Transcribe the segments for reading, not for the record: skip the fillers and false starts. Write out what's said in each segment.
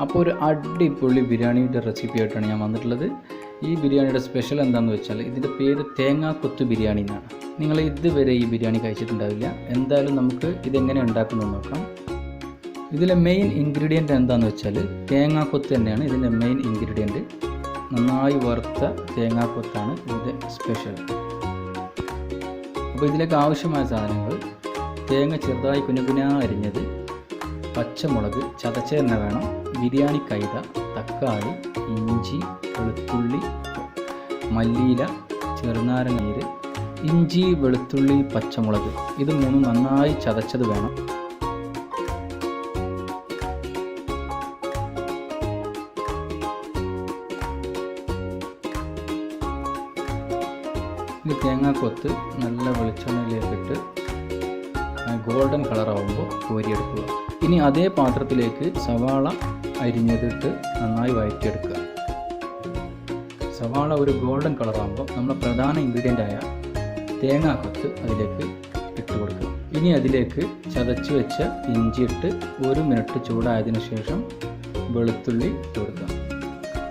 അപ്പോൾ ഒരു അടിപൊളി ബിരിയാണിയുടെ റെസിപ്പി ആയിട്ടാണ് ഞാൻ വന്നിട്ടുള്ളത്. ഈ ബിരിയാണിയുടെ സ്പെഷ്യൽ എന്താണെന്ന് വെച്ചാൽ ഇതിൻ്റെ പേര് തേങ്ങാക്കൊത്ത് ബിരിയാണി എന്നാണ്. നിങ്ങൾ ഇതുവരെ ഈ ബിരിയാണി കഴിച്ചിട്ടുണ്ടാവില്ല. എന്തായാലും നമുക്ക് ഇതെങ്ങനെ ഉണ്ടാക്കുന്നതെന്ന് നോക്കാം. ഇതിലെ മെയിൻ ഇൻഗ്രീഡിയൻറ്റ് എന്താണെന്ന് വെച്ചാൽ തേങ്ങാക്കൊത്ത് തന്നെയാണ് ഇതിൻ്റെ മെയിൻ ഇൻഗ്രീഡിയൻറ്റ്. നന്നായി വറുത്ത തേങ്ങാക്കൊത്താണ് ഇതിൻ്റെ സ്പെഷ്യൽ. അപ്പോൾ ഇതിലേക്ക് ആവശ്യമായ സാധനങ്ങൾ: തേങ്ങ ചെറുതായി കുനുകുനാ അരിഞ്ഞത്, പച്ചമുളക് ചതച്ച തന്നെ വേണം, ബിരിയാണി കൈത, തക്കാളി, ഇഞ്ചി, വെളുത്തുള്ളി, മല്ലിയില, ചെറുനാരങ്ങ നീര്, ഇഞ്ചി, വെളുത്തുള്ളി, പച്ചമുളക് ഇത് മൂന്നും നന്നായി ചതച്ചത് വേണം. ഇനി തേങ്ങാക്കൊത്ത് നല്ല വെളിച്ചെണ്ണയിലേക്കിട്ട് ഗോൾഡൻ കളറാവുമ്പോൾ കോരിയെടുക്കുക. ഇനി അതേ പാത്രത്തിലേക്ക് സവാള അരിഞ്ഞതിട്ട് നന്നായി വഴറ്റിയെടുക്കുക. സവാള ഒരു ഗോൾഡൻ കളറാകുമ്പോൾ നമ്മുടെ പ്രധാന ഇൻഗ്രീഡിയൻ്റായ തേങ്ങാക്കൊത്ത് അതിലേക്ക് ഇട്ട് കൊടുക്കുക. ഇനി അതിലേക്ക് ചതച്ച് വെച്ച ഇഞ്ചി ഇട്ട് 1 മിനിറ്റ് ചൂടായതിനു ശേഷം വെളുത്തുള്ളി ഇട്ട് കൊടുക്കുക.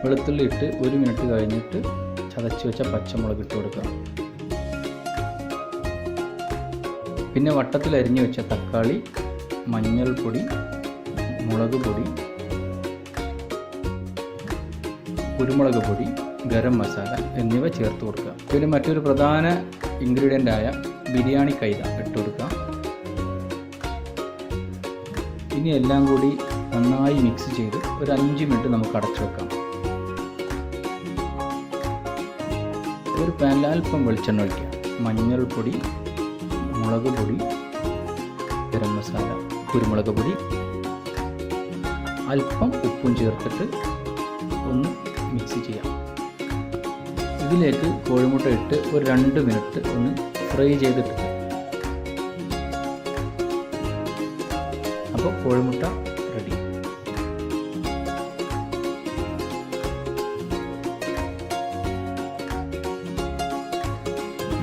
വെളുത്തുള്ളി ഇട്ട് 1 മിനിറ്റ് കഴിഞ്ഞിട്ട് ചതച്ച് വെച്ച പച്ചമുളക് ഇട്ട് കൊടുക്കുക. പിന്നെ വട്ടത്തിൽ അരിഞ്ഞു വെച്ച തക്കാളി, മഞ്ഞൾപ്പൊടി, മുളക് പൊടി, കുരുമുളക് പൊടി, ഗരം മസാല എന്നിവ ചേർത്ത് കൊടുക്കുക. പിന്നെ മറ്റൊരു പ്രധാന ഇൻഗ്രീഡിയൻ്റായ ബിരിയാണി കൈത ഇട്ട് കൊടുക്കുക. ഇനി എല്ലാം കൂടി നന്നായി മിക്സ് ചെയ്ത് ഒരു 5 മിനിറ്റ് നമുക്ക് അടച്ചു വെക്കാം. ഒരു പാനിൽ അല്പം വെളിച്ചെണ്ണ ഒഴിക്കുക. മഞ്ഞൾപ്പൊടി, മുളക് പൊടി, ഗരം മസാല, കുരുമുളക് പൊടി, അല്പം ഉപ്പും ചേർത്തിട്ട് ഒന്ന് മിക്സ് ചെയ്യാം. ഇതിലേക്ക് കോഴിമുട്ട ഇട്ട് ഒരു 2 മിനിറ്റ് ഒന്ന് ഫ്രൈ ചെയ്തിട്ട് അപ്പോൾ കോഴിമുട്ട റെഡി.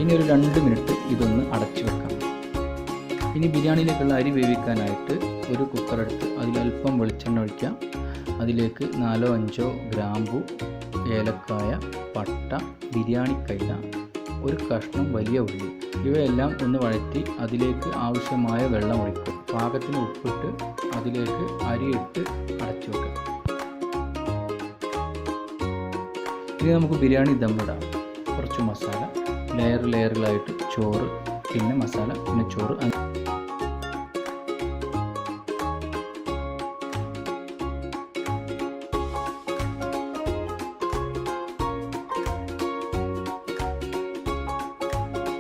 ഇനി ഒരു 2 മിനിറ്റ് ഇതൊന്ന് അടച്ചു വെക്കാം. ഇനി ബിരിയാണിയിലേക്കുള്ള അരി വേവിക്കാനായിട്ട് ഒരു കുക്കറെടുത്ത് അതിലൽപ്പം വെളിച്ചെണ്ണ ഒഴിക്കാം. അതിലേക്ക് 4-5 ഗ്രാമ്പു, ഏലക്കായ, പട്ട, ബിരിയാണി കൈത, ഒരു കഷ്ണം വലിയ ഉള്ളി ഇവയെല്ലാം ഒന്ന് വഴറ്റി അതിലേക്ക് ആവശ്യമായ വെള്ളം ഒഴിക്കും. പാകത്തിന് ഉപ്പിട്ട് അതിലേക്ക് അരിയിട്ട് അടച്ചു വെക്കാം. ഇനി നമുക്ക് ബിരിയാണി ദമ്മിടാം. കുറച്ച് മസാല, ലെയറുകളായിട്ട് ചോറ്, പിന്നെ മസാല, പിന്നെ ചോറ്.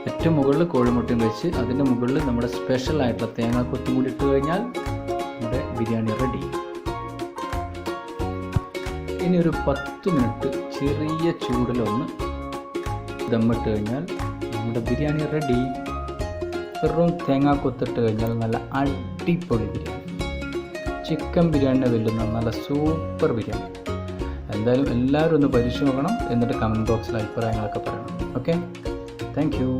ഏറ്റവും മുകളിൽ കോഴിമുട്ടയും വെച്ച് അതിൻ്റെ മുകളിൽ നമ്മുടെ സ്പെഷ്യൽ ആയിട്ടുള്ള തേങ്ങാക്കൊത്തും കൂടി ഇട്ട് കഴിഞ്ഞാൽ നമ്മുടെ ബിരിയാണി റെഡി. ഇനി ഒരു 10 മിനിറ്റ് ചെറിയ ചൂടിലൊന്ന് ദമ്മിട്ട് കഴിഞ്ഞാൽ നമ്മുടെ ബിരിയാണി റെഡി. വെറും തേങ്ങാക്കൊത്തിട്ട് കഴിഞ്ഞാൽ നല്ല അടിപൊളി ബിരിയാണി. ചിക്കൻ ബിരിയാണിനെ വെല്ലുന്ന നല്ല സൂപ്പർ ബിരിയാണി. എന്തായാലും എല്ലാവരും ഒന്ന് പരീക്ഷിച്ച് നോക്കണം. എന്നിട്ട് കമൻറ്റ് ബോക്സിൽ അഭിപ്രായങ്ങളൊക്കെ പറയണം. Okay, thank you.